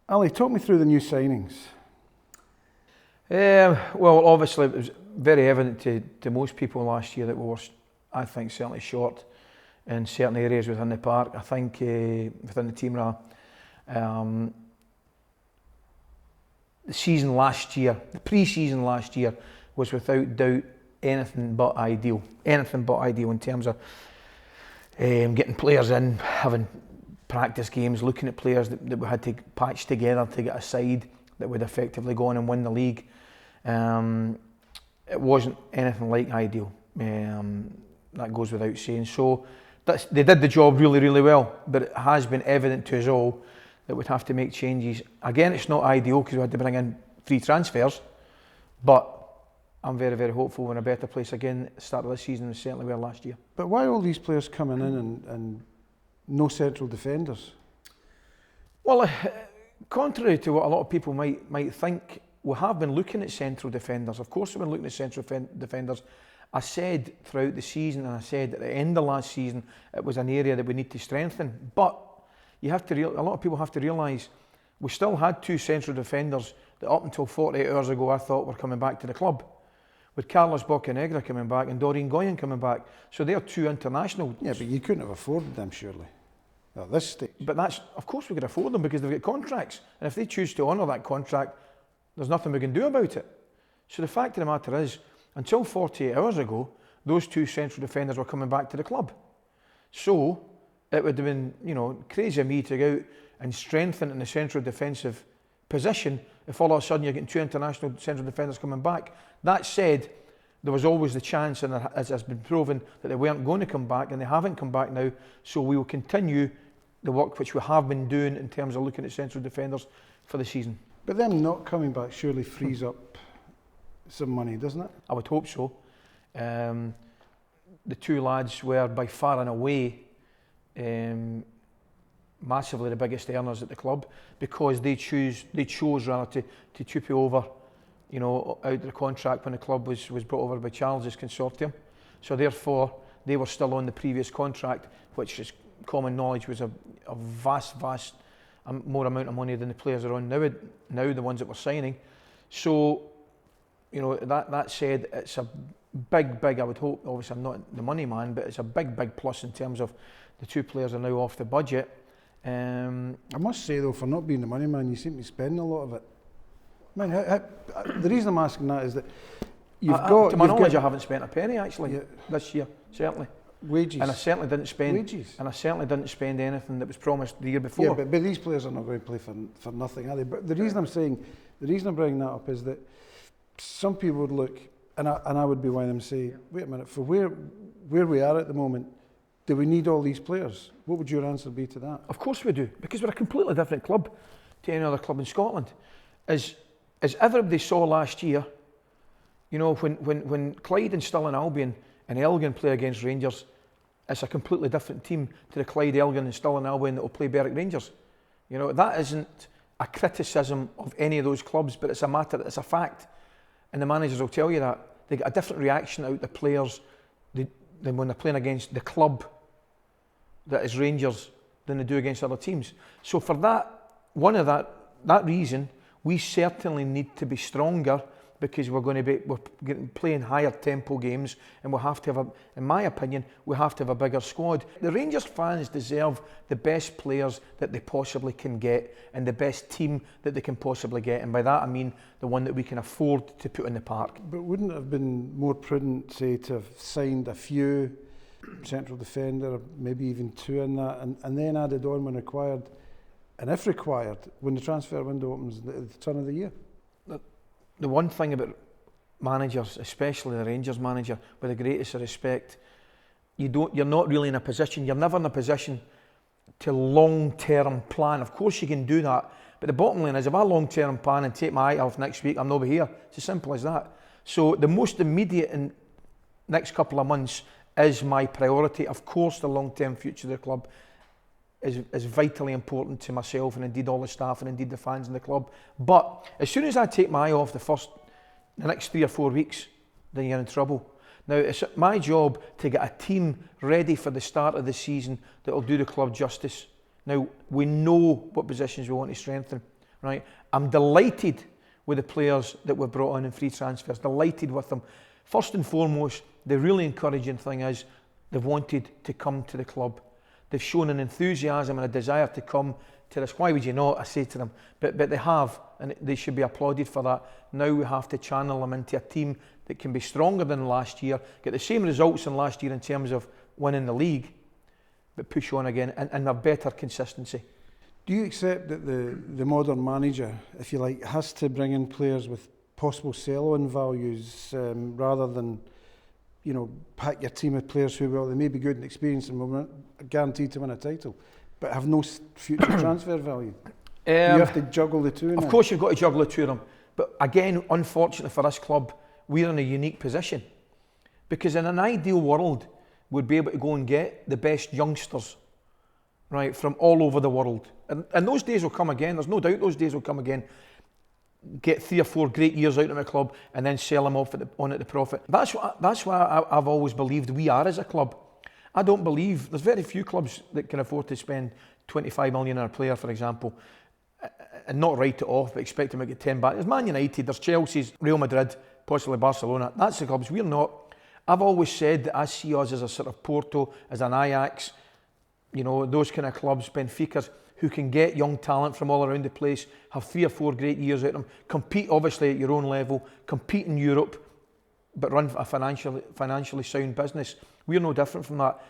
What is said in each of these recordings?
Ali, talk me through the new signings. Well, obviously it was very evident to most people last year that we were, I think, certainly short in certain areas within the park. I think within the team, the season last year, the pre-season last year, was without doubt anything but ideal. Anything but ideal in terms of getting players in, having practice games, looking at players that we had to patch together to get a side that would effectively go on and win the league. It wasn't anything like ideal. That goes without saying. So they did the job really, really well, but it has been evident to us all that we'd have to make changes. Again, it's not ideal because we had to bring in 3 transfers, but I'm very, very hopeful we're in a better place again at the start of this season than certainly we were last year. But why all these players coming in and no central defenders? Well, contrary to what a lot of people might think, we have been looking at central defenders. Of course we've been looking at central defenders. I said throughout the season, and I said at the end of last season, it was an area that we need to strengthen. But you have to a lot of people have to realise we still had 2 central defenders that up until 48 hours ago I thought were coming back to the club. With Carlos Bocanegra coming back and Doreen Goyen coming back. So they're 2 international. Yeah, but you couldn't have afforded them, surely, at this stage. But that's, of course we could afford them because they've got contracts. And if they choose to honour that contract, there's nothing we can do about it. So the fact of the matter is, until 48 hours ago, those 2 central defenders were coming back to the club. So it would have been, crazy of me to go out and strengthen in the central defensive position if all of a sudden you're getting 2 international central defenders coming back. That said, there was always the chance, and as has been proven, that they weren't going to come back, and they haven't come back now. So we will continue the work which we have been doing in terms of looking at central defenders for the season. But them not coming back surely frees up some money, doesn't it? I would hope so. The 2 lads were by far and away massively the biggest earners at the club because they chose rather to chip over, out of the contract when the club was brought over by Charles's consortium. So therefore, they were still on the previous contract, which is common knowledge was a vast more amount of money than the players are on now, the ones that we're signing. So, that said, it's a big, I would hope, obviously I'm not the money man, but it's a big plus in terms of the 2 players are now off the budget. I must say though, for not being the money man, you seem to be spending a lot of it. I mean, the reason I'm asking that is that to my knowledge, I haven't spent a penny actually this year, certainly. Wages. And I certainly didn't spend wages. And I certainly didn't spend anything that was promised the year before. Yeah, but these players are not going to play for nothing, are they? But the reason I'm bringing that up is that some people would look, and I would be one of them, say, wait a minute, for where we are at the moment, do we need all these players? What would your answer be to that? Of course we do, because we're a completely different club to any other club in Scotland. As everybody saw last year, when Clyde and Stirling Albion and Elgin play against Rangers, it's a completely different team to the Clyde, Elgin and Stirling Albion that will play Berwick Rangers. That isn't a criticism of any of those clubs, but it's a fact. And the managers will tell you that. They get a different reaction out of the players than when they're playing against the club that is Rangers than they do against other teams. So for that reason, we certainly need to be stronger because we're playing higher tempo games, and we'll have to have in my opinion, we have to have a bigger squad. The Rangers fans deserve the best players that they possibly can get and the best team that they can possibly get, and by that I mean the one that we can afford to put in the park. But wouldn't it have been more prudent, say, to have signed a few central defender, maybe even 2 in that, and then added on when required, and if required, when the transfer window opens at the turn of the year? The one thing about managers, especially the Rangers manager, with the greatest of respect, you're not really in a position, you're never in a position to long-term plan. Of course you can do that, but the bottom line is if I long-term plan and take my eye off next week, I'm not here. It's as simple as that. So the most immediate in next couple of months is my priority. Of course the long-term future of the club is vitally important to myself and indeed all the staff and indeed the fans in the club. But as soon as I take my eye off the next 3 or 4 weeks, then you're in trouble. Now it's my job to get a team ready for the start of the season that will do the club justice. Now we know what positions we want to strengthen. right? I'm delighted with the players that we've brought on in free transfers, delighted with them. First and foremost, the really encouraging thing is they've wanted to come to the club. They've shown an enthusiasm and a desire to come to this. Why would you not? I say to them, but they have, and they should be applauded for that. Now we have to channel them into a team that can be stronger than last year, get the same results than last year in terms of winning the league, but push on again and have better consistency. Do you accept that the modern manager, if you like, has to bring in players with possible sell-on values rather than, you know, pack your team with players who, well, they may be good and experienced and will guaranteed to win a title, but have no future transfer value? Do you have to juggle the two? Of course you've got to juggle the two of them. But again, unfortunately for this club, we're in a unique position. Because in an ideal world, we'd be able to go and get the best youngsters, right, from all over the world. And those days will come again. There's no doubt those days will come again. Get 3 or 4 great years out of my club and then sell them off on at the profit. That's why I've always believed we are as a club. I don't believe, there's very few clubs that can afford to spend 25 million on a player, for example, and not write it off, but expect them to get 10 back. There's Man United, there's Chelsea's, Real Madrid, possibly Barcelona. That's the clubs. We're not. I've always said that I see us as a sort of Porto, as an Ajax, you know, those kind of clubs, Benfica's, who can get young talent from all around the place, have 3 or 4 great years out of them, compete obviously at your own level, compete in Europe, but run a financially sound business. We're no different from that.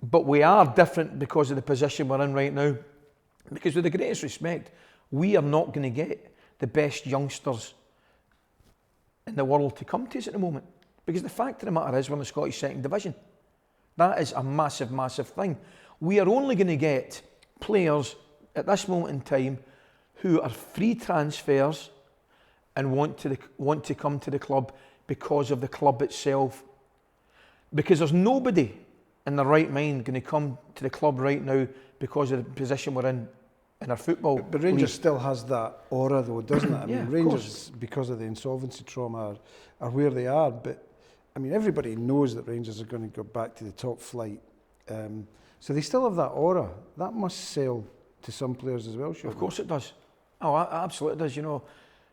But we are different because of the position we're in right now. Because with the greatest respect, we are not going to get the best youngsters in the world to come to us at the moment. Because the fact of the matter is we're in the Scottish Second Division. That is a massive, massive thing. We are only going to get players at this moment in time who are free transfers and want to come to the club because of the club itself. Because there's nobody in their right mind going to come to the club right now because of the position we're in our football. But Rangers still has that aura though, doesn't it? I mean, Rangers, course, because of the insolvency trauma, are where they are. But I mean, everybody knows that Rangers are going to go back to the top flight. So they still have that aura. That must sell to some players as well, surely. Of course it does. Oh, absolutely it does. You know,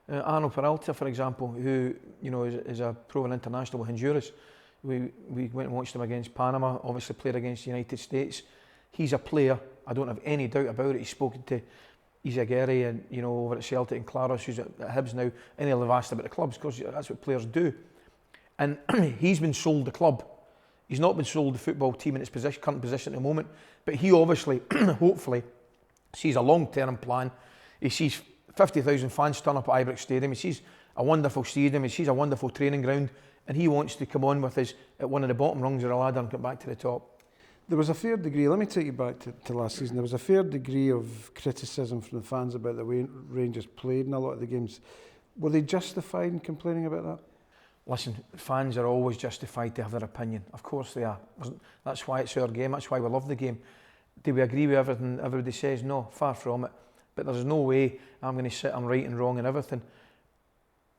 Arno Peralta, for example, who, you know, is a proven international with Honduras. We went and watched him against Panama, obviously played against the United States. He's a player, I don't have any doubt about it. He's spoken to Izagirre and, you know, over at Celtic and Claros, who's at Hibs now, and he'll have asked about the clubs because that's what players do. And he's been sold the club. He's not been sold the football team in its current position at the moment, but he obviously, hopefully, sees a long-term plan. He sees 50,000 fans turn up at Ibrox Stadium. He sees a wonderful stadium. He sees a wonderful training ground, and he wants to come on with us at one of the bottom rungs of the ladder and get back to the top. There was a fair degree, let me take you back to last season, there was a fair degree of criticism from the fans about the way Rangers played in a lot of the games. Were they justified in complaining about that? Listen, fans are always justified to have their opinion. Of course they are. That's why it's our game. That's why we love the game. Do we agree with everything everybody says? No, far from it. But there's no way I'm going to sit, I'm right and wrong and everything.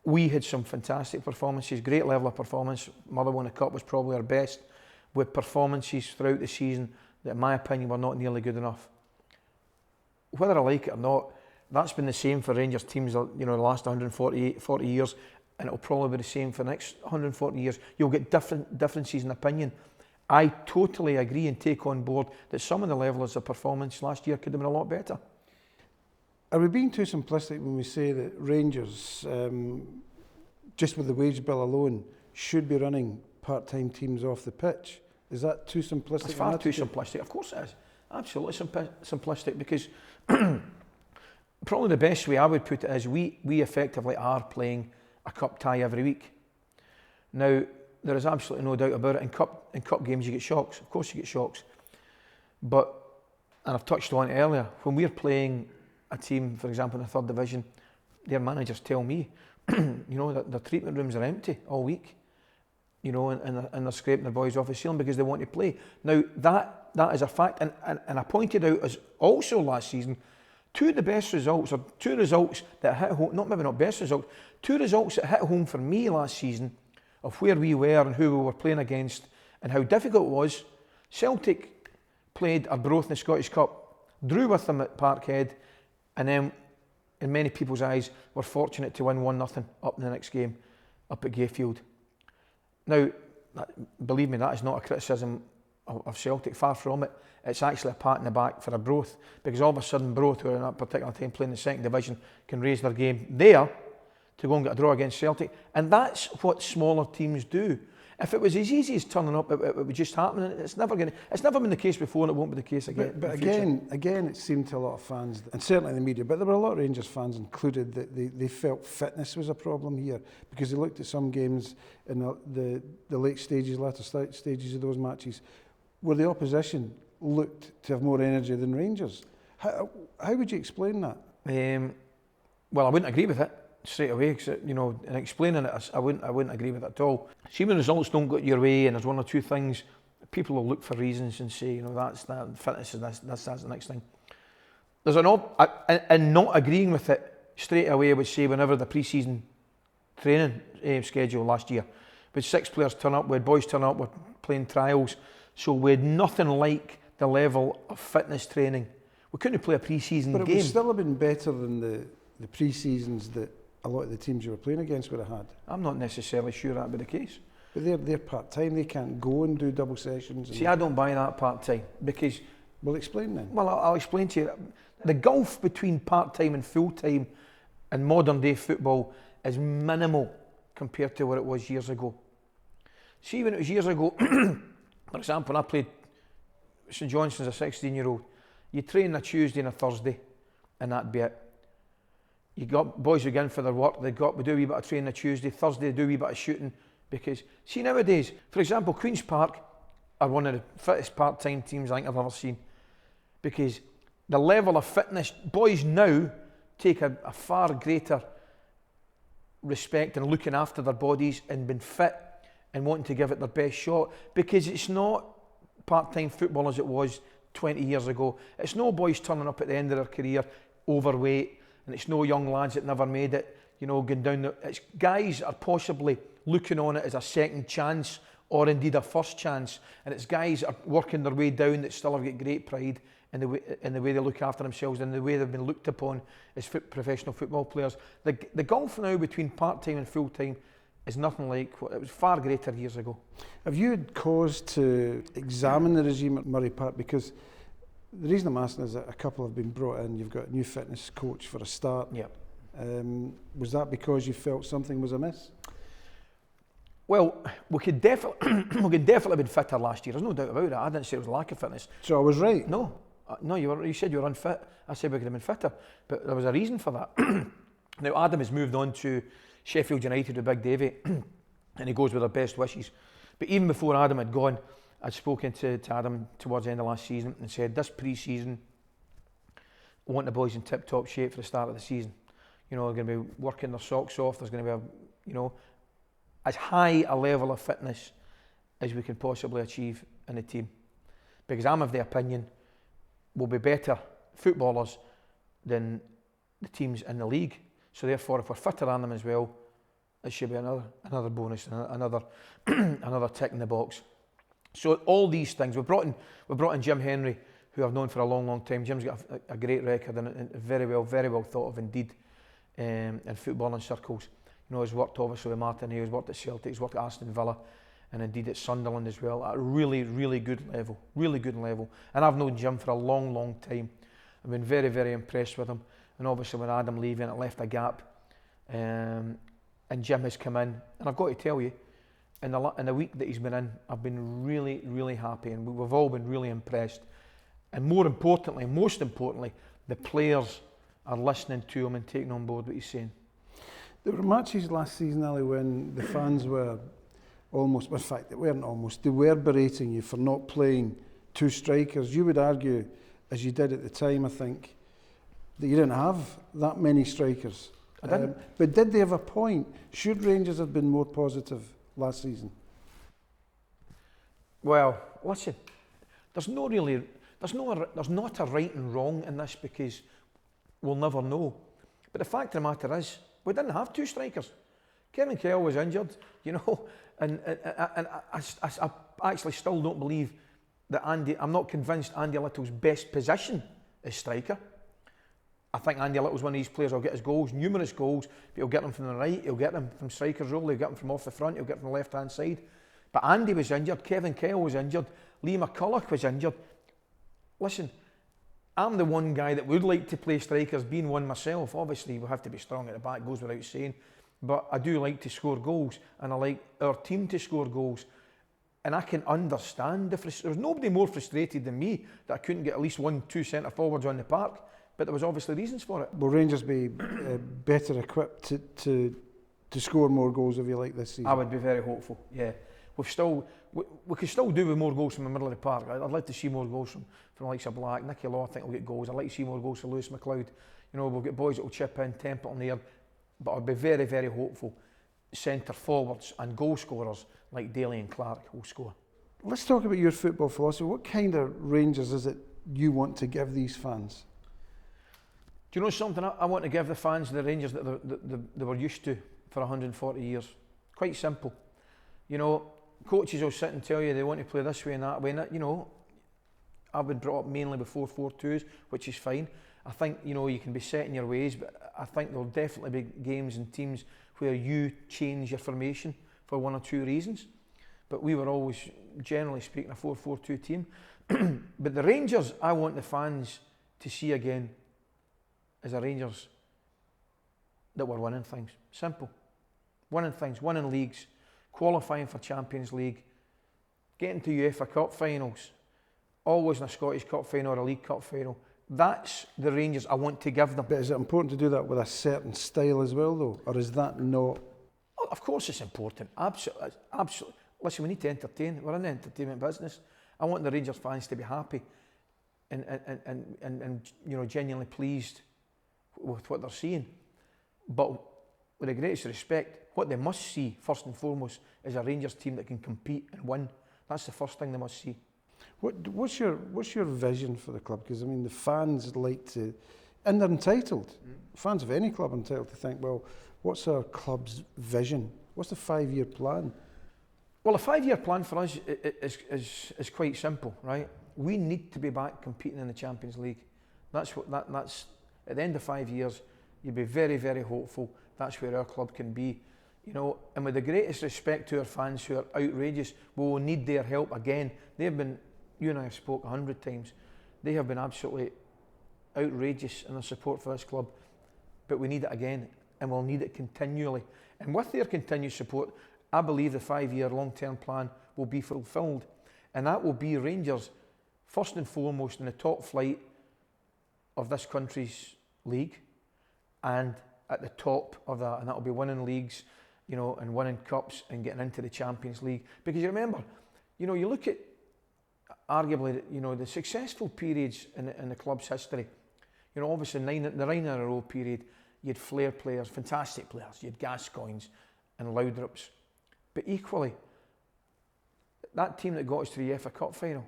We had some fantastic performances, great level of performance. Motherwell in the Cup was probably our best, with performances throughout the season that, in my opinion, were not nearly good enough. Whether I like it or not, that's been the same for Rangers teams, you know, the last 140 years, and it'll probably be the same for the next 140 years. You'll get differences in opinion. I totally agree and take on board that some of the levels of performance last year could have been a lot better. Are we being too simplistic when we say that Rangers, just with the wage bill alone, should be running part-time teams off the pitch? Is that too simplistic? It's far too simplistic. Of course it is. Absolutely simplistic, because probably the best way I would put it is we effectively are playing a cup tie every week. Now, there is absolutely no doubt about it. In cup games you get shocks. Of course you get shocks. But, and I've touched on it earlier, when we're playing a team, for example, in the third division, their managers tell me, you know, that their treatment rooms are empty all week. You know, and they're scraping their boys off the ceiling because they want to play. Now, that is a fact. And I pointed out as also last season, two results that hit home, maybe not best results, two results that hit home for me last season of where we were and who we were playing against and how difficult it was. Celtic played Arbroath in the Scottish Cup, drew with them at Parkhead, and then in many people's eyes, were fortunate to win 1-0 up in the next game, up at Gayfield. Now, believe me, that is not a criticism of Celtic, far from it. It's actually a pat in the back for a Broth, because all of a sudden Broth, who are in that particular time playing the second division, can raise their game there to go and get a draw against Celtic. And that's what smaller teams do. If it was as easy as turning up, it would just happen. It's never been the case before, and it won't be the case again. But again, it seemed to a lot of fans, and certainly in the media, but there were a lot of Rangers fans included, that they felt fitness was a problem here, because they looked at some games in the late stages, latter stages of those matches, where the opposition looked to have more energy than Rangers. How would you explain that? Well, I wouldn't agree with it straight away, because in explaining it, I wouldn't agree with it at all. See, when results don't go your way, and there's one or two things, people will look for reasons and say, that's that, fitness is this, that's the next thing. There's and not agreeing with it straight away, I would say, whenever the pre-season training schedule last year, with 6 players turn up, with boys turn up, we're playing trials, so we had nothing like the level of fitness training. We couldn't play a pre-season game. But it would still have been better than the pre-seasons that a lot of the teams you were playing against would have had. I'm not necessarily sure that would be the case. But they're part-time, they can't go and do double sessions. See, I don't buy that part-time, because... Well, explain then. Well, I'll explain to you. The gulf between part-time and full-time in modern-day football is minimal compared to what it was years ago. See, when it was years ago, for example, when I played St Johnstone as a 16-year-old, you train on a Tuesday and a Thursday, and that'd be it. You got boys who go in for their work, we do a wee bit of training on a Tuesday, Thursday they do a wee bit of shooting, because, see, nowadays, for example, Queen's Park are one of the fittest part-time teams I think I've ever seen, because the level of fitness, boys now take a far greater respect in looking after their bodies and being fit and wanting to give it their best shot, because it's not part-time football as it was 20 years ago. It's no boys turning up at the end of their career overweight, and it's no young lads that never made it, going down. It's guys that are possibly looking on it as a second chance or indeed a first chance, and it's guys that are working their way down that still have got great pride in the way they look after themselves and the way they've been looked upon as professional football players. The gulf now between part-time and full-time is nothing like what it was, far greater years ago. Have you had cause to examine the regime at Murray Park? Because the reason I'm asking is that a couple have been brought in. You've got a new fitness coach for a start. Yeah. Was that because you felt something was amiss? Well, we could definitely have been fitter last year. There's no doubt about it. I didn't say it was a lack of fitness. So I was right? No, you said you were unfit. I said we could have been fitter, but there was a reason for that. Now, Adam has moved on to Sheffield United with Big Davy, and he goes with our best wishes. But even before Adam had gone, I'd spoken to Adam towards the end of last season and said, this pre-season, I want the boys in tip-top shape for the start of the season. They're going to be working their socks off. There's going to be as high a level of fitness as we can possibly achieve in the team. Because I'm of the opinion we'll be better footballers than the teams in the league. So therefore, if we're fitter on them as well, it should be another bonus, another tick in the box. So all these things, we brought in Jim Henry, who I've known for a long, long time. Jim's got a great record and very well thought of indeed in footballing circles. He's worked obviously with Martin Hay, he's worked at Celtic, he's worked at Aston Villa, and indeed at Sunderland as well, at a really, really good level, And I've known Jim for a long, long time. I've been very, very impressed with him. And obviously with Adam leaving, it left a gap. And Jim has come in, and I've got to tell you, in the week that he's been in, I've been really, really happy, and we've all been really impressed. And most importantly, the players are listening to him and taking on board what he's saying. There were matches last season, Ali, when the fans were almost, in fact, they weren't almost, they were berating you for not playing two strikers. You would argue, as you did at the time, I think, that you didn't have that many strikers. I didn't. But did they have a point? Should Rangers have been more positive last season? Well, listen, there's not a right and wrong in this, because we'll never know. But the fact of the matter is, we didn't have two strikers. Kevin Kell was injured, and I actually still don't believe that I'm not convinced Andy Little's best position is striker. I think Andy Little's one of these players who'll get his goals, numerous goals, but he'll get them from the right, he'll get them from striker's role, he'll get them from off the front, he'll get them from the left-hand side. But Andy was injured, Kevin Kyle was injured, Lee McCulloch was injured. Listen, I'm the one guy that would like to play strikers, being one myself. Obviously, we have to be strong at the back, goes without saying. But I do like to score goals, and I like our team to score goals. And I can understand the frustration. There was nobody more frustrated than me that I couldn't get at least 1-2 centre forwards on the park. But there was obviously reasons for it. Will Rangers be better equipped to score more goals, if you like, this season? I would be very hopeful, yeah. We could still do with more goals from the middle of the park. I'd like to see more goals from the likes of Black. Nicky Law, I think, will get goals. I'd like to see more goals from Lewis McLeod. You know, we'll get boys that will chip in, Templeton there. But I'd be very, very hopeful centre forwards and goal scorers like Daly and Clark will score. Let's talk about your football philosophy. What kind of Rangers is it you want to give these fans? Do you know something? I want to give the fans the Rangers that they were used to for 140 years. Quite simple. You know, coaches will sit and tell you they want to play this way and that way. And, you know, I've been brought up mainly with 4-4-2s, which is fine. I think, you know, you can be set in your ways, but I think there'll definitely be games and teams where you change your formation for one or two reasons. But we were always, generally speaking, a 4-4-2 team. But the Rangers, I want the fans to see again as a Rangers that were winning things. Simple. Winning things, winning leagues, qualifying for Champions League, getting to UEFA Cup finals, always in a Scottish Cup final or a League Cup final. That's the Rangers I want to give them. But is it important to do that with a certain style as well, though? Or is that not? Well, of course it's important. Absolutely. Absolutely. Listen, we need to entertain. We're in the entertainment business. I want the Rangers fans to be happy and you know, genuinely pleased with what they're seeing. But with the greatest respect, what they must see, first and foremost, is a Rangers team that can compete and win. That's the first thing they must see. What's your vision for the club? Because, I mean, the fans like to, and they're entitled, fans of any club are entitled to think, well, what's our club's vision? What's the 5-year plan? Well, a 5-year plan for us is quite simple, right? We need to be back competing in the Champions League. That's at the end of 5 years, you'd be very, very hopeful that's where our club can be. You know, and with the greatest respect to our fans who are outrageous, we will need their help again. They've been, you and I have spoke 100 times, they have been absolutely outrageous in their support for this club, but we need it again, and we'll need it continually. And with their continued support, I believe the 5-year long-term plan will be fulfilled, and that will be Rangers first and foremost in the top flight of this country's league, and at the top of that, and that will be winning leagues, you know, and winning cups and getting into the Champions League. Because you remember, you know, you look at arguably, you know, the successful periods in the club's history. You know, obviously the 9 in a row period, you had flair players, fantastic players. You had Gascoignes and Laudrups. But equally, that team that got us to the UEFA Cup final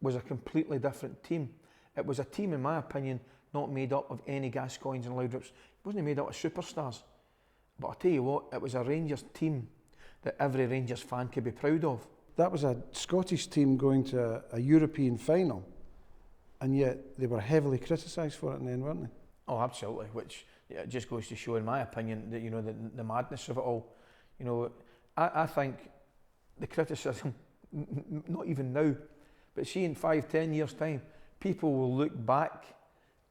was a completely different team. It was a team, in my opinion, not made up of any Gascoignes and Laudrups. It wasn't made up of superstars. But I'll tell you what, it was a Rangers team that every Rangers fan could be proud of. That was a Scottish team going to a European final, and yet they were heavily criticised for it in the end, weren't they? Oh, absolutely, which it just goes to show, in my opinion, that, you know, the madness of it all. You know, I think the criticism, not even now, but see in 5-10 years' time, people will look back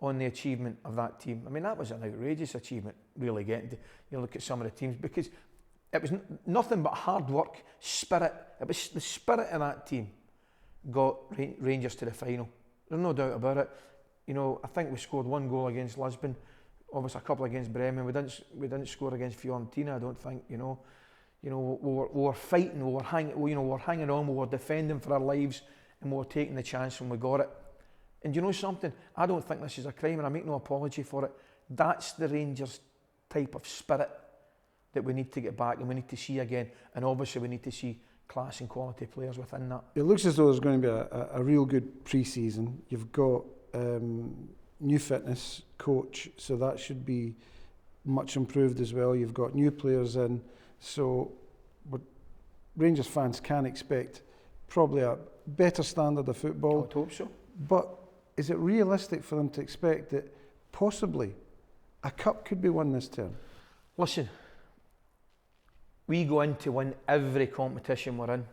on the achievement of that team. I mean, that was an outrageous achievement, really getting to, you know, look at some of the teams, because it was nothing but hard work, spirit. It was the spirit of that team got Rangers to the final. There's no doubt about it. You know, I think we scored 1 goal against Lisbon, obviously a couple against Bremen. We didn't score against Fiorentina, I don't think. You know, we were fighting, we were hanging on, we were defending for our lives, and we were taking the chance when we got it. And you know something? I don't think this is a crime, and I make no apology for it. That's the Rangers type of spirit that we need to get back and we need to see again. And obviously we need to see class and quality players within that. It looks as though there's going to be a real good pre-season. You've got new fitness coach, so that should be much improved as well. You've got new players in, so what Rangers fans can expect probably a better standard of football. I would hope so. But is it realistic for them to expect that possibly a cup could be won this term. Listen, we go in to win every competition we're in,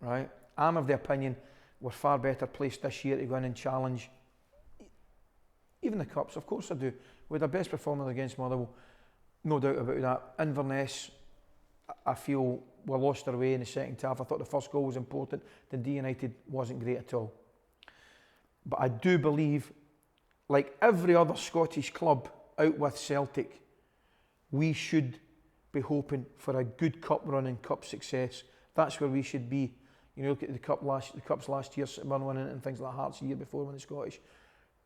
right? I'm of the opinion we're far better placed this year to go in and challenge even the cups. Of course I do. With our best performance against Motherwell, no doubt about that. Inverness, I feel we lost our way in the second half. I thought the first goal was important. Dundee United wasn't great at all. But I do believe, like every other Scottish club out with Celtic, we should be hoping for a good cup run and cup success. That's where we should be. You know, look at the cups last year, St. winning it and things like Hearts the year before when the Scottish.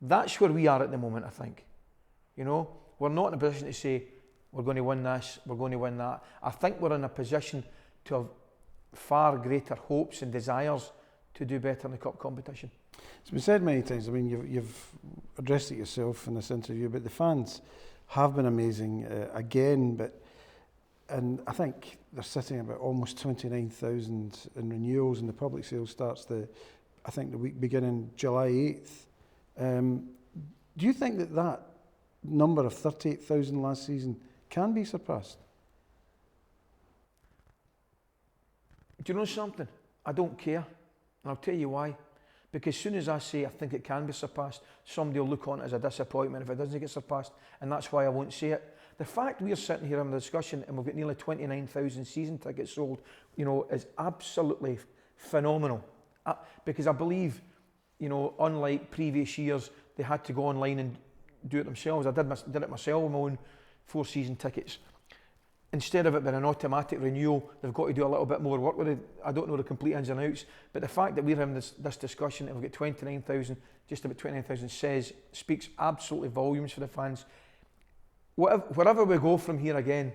That's where we are at the moment, I think. You know, we're not in a position to say we're going to win this, we're going to win that. I think we're in a position to have far greater hopes and desires to do better in the cup competition. It's been said many times. I mean, you've addressed it yourself in this interview, but the fans have been amazing again. And I think they're sitting about almost 29,000 in renewals, and the public sale starts I think the week beginning July 8th. Do you think that number of 38,000 last season can be surpassed? Do you know something? I don't care, and I'll tell you why. Because as soon as I say I think it can be surpassed, somebody will look on it as a disappointment if it doesn't get surpassed, and that's why I won't say it. The fact we're sitting here having a discussion and we've got nearly 29,000 season tickets sold, you know, is absolutely phenomenal. Because I believe, you know, unlike previous years, they had to go online and do it themselves. I did it myself with my own 4 season tickets. Instead of it being an automatic renewal, they've got to do a little bit more work with it. I don't know the complete ins and outs, but the fact that we're having this discussion and we've got 29,000, just about 29,000 speaks absolutely volumes for the fans. Wherever we go from here again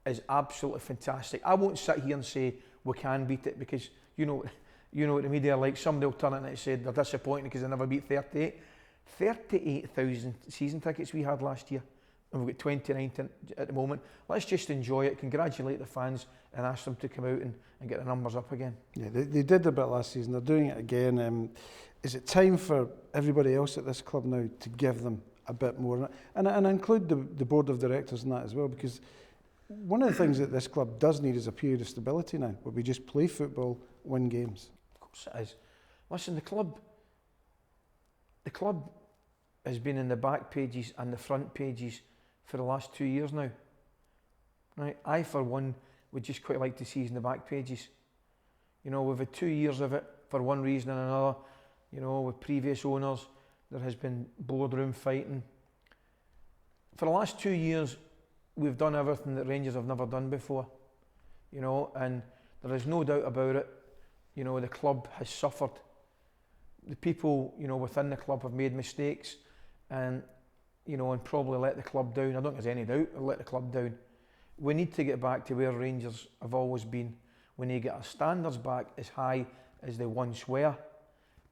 is absolutely fantastic. I won't sit here and say we can beat it, because you know what the media are like. Somebody will turn it and say they're disappointed because they never beat 38,000 season tickets we had last year, and we've got 29 at the moment. Let's just enjoy it, congratulate the fans, and ask them to come out and get the numbers up again. Yeah, they did a bit last season. They're doing it again. Is it time for everybody else at this club now to give them a bit more, and include the board of directors in that as well, because one of the things that this club does need is a period of stability now, where we just play football, win games. Of course it is. Listen, the club has been in the back pages and the front pages for the last 2 years now. Right? I, for one, would just quite like to see us in the back pages. You know, we've had 2 years of it for one reason and another. You know, with previous owners, there has been boardroom fighting. For the last 2 years, we've done everything that Rangers have never done before. You know, and there is no doubt about it. You know, the club has suffered. The people, you know, within the club have made mistakes, and you know, and probably let the club down. I don't think there's any doubt they'll let the club down. We need to get back to where Rangers have always been. We need to get our standards back as high as they once were,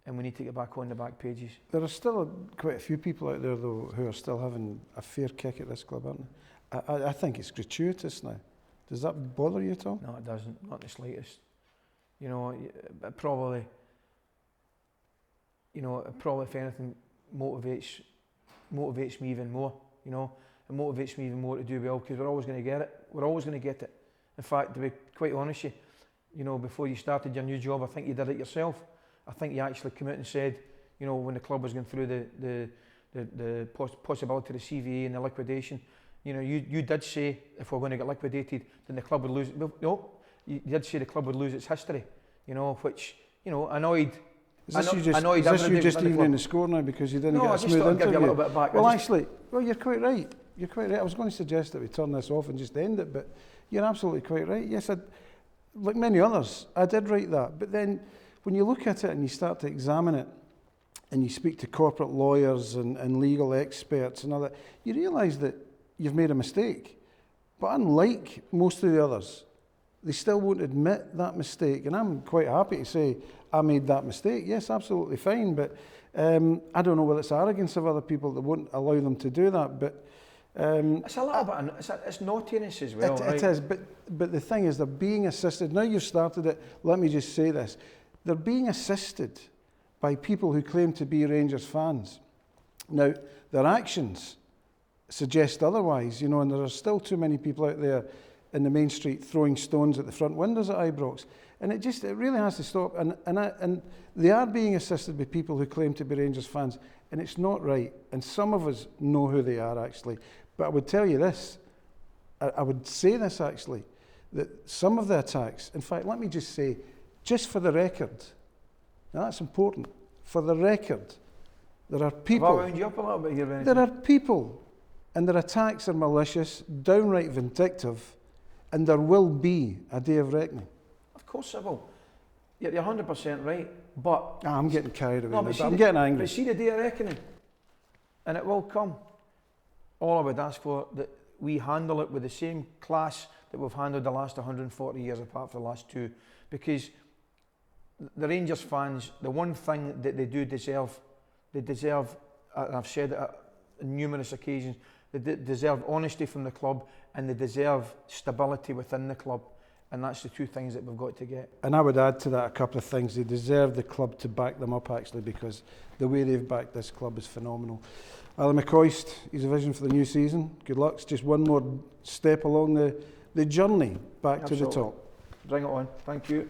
and we need to get back on the back pages. There are still quite a few people out there, though, who are still having a fair kick at this club, aren't they? I think it's gratuitous now. Does that bother you at all? No, it doesn't, not the slightest. You know, it probably, if anything, motivates me even more. You know, it motivates me even more to do well, because we're always going to get it. We're always going to get it. In fact, to be quite honest with you know, before you started your new job, I think you did it yourself. I think you actually came out and said, you know, when the club was going through the possibility of the CVA and the liquidation, you know, you did say if we're going to get liquidated, then the club would lose. No, you did say the club would lose its history. You know, which, you know, annoyed. Is this you just even in the score now because you didn't get a smooth interview? No, I just thought I'd give you a little bit back. Well, you're quite right. You're quite right. I was going to suggest that we turn this off and just end it, but you're absolutely quite right. Yes, like many others, I did write that. But then when you look at it and you start to examine it, and you speak to corporate lawyers and legal experts and all that, you realise that you've made a mistake. But unlike most of the others, they still won't admit that mistake. And I'm quite happy to say I made that mistake. Yes, absolutely fine. But I don't know whether it's arrogance of other people that won't allow them to do that. But it's a little bit. It's naughtiness as well. It is. But the thing is, they're being assisted. Now you've started it. Let me just say this: they're being assisted by people who claim to be Rangers fans. Now, their actions suggest otherwise, you know, and there are still too many people out there in the main street throwing stones at the front windows at Ibrox. And it really has to stop. And they are being assisted by people who claim to be Rangers fans, and it's not right. And some of us know who they are, actually. But I would tell you this, I would say this, actually, that some of the attacks, in fact, let me just say, just for the record, now that's important, for the record, there are people... Have I wound you up a little bit here, Benny? There are people, and their attacks are malicious, downright vindictive, and there will be a day of reckoning. Of course it will. You're 100% right, but... I'm getting carried away, No, but I'm getting angry. But see the day of reckoning, and it will come. All I would ask for, that we handle it with the same class that we've handled the last 140 years, apart from the last 2, because the Rangers fans, the one thing that they do deserve, and I've said it on numerous occasions, they deserve honesty from the club, and they deserve stability within the club. And that's the 2 things that we've got to get. And I would add to that a couple of things. They deserve the club to back them up, actually, because the way they've backed this club is phenomenal. Ally McCoist, he's a vision for the new season. Good luck. It's just one more step along the journey back to the top. Bring it on. Thank you.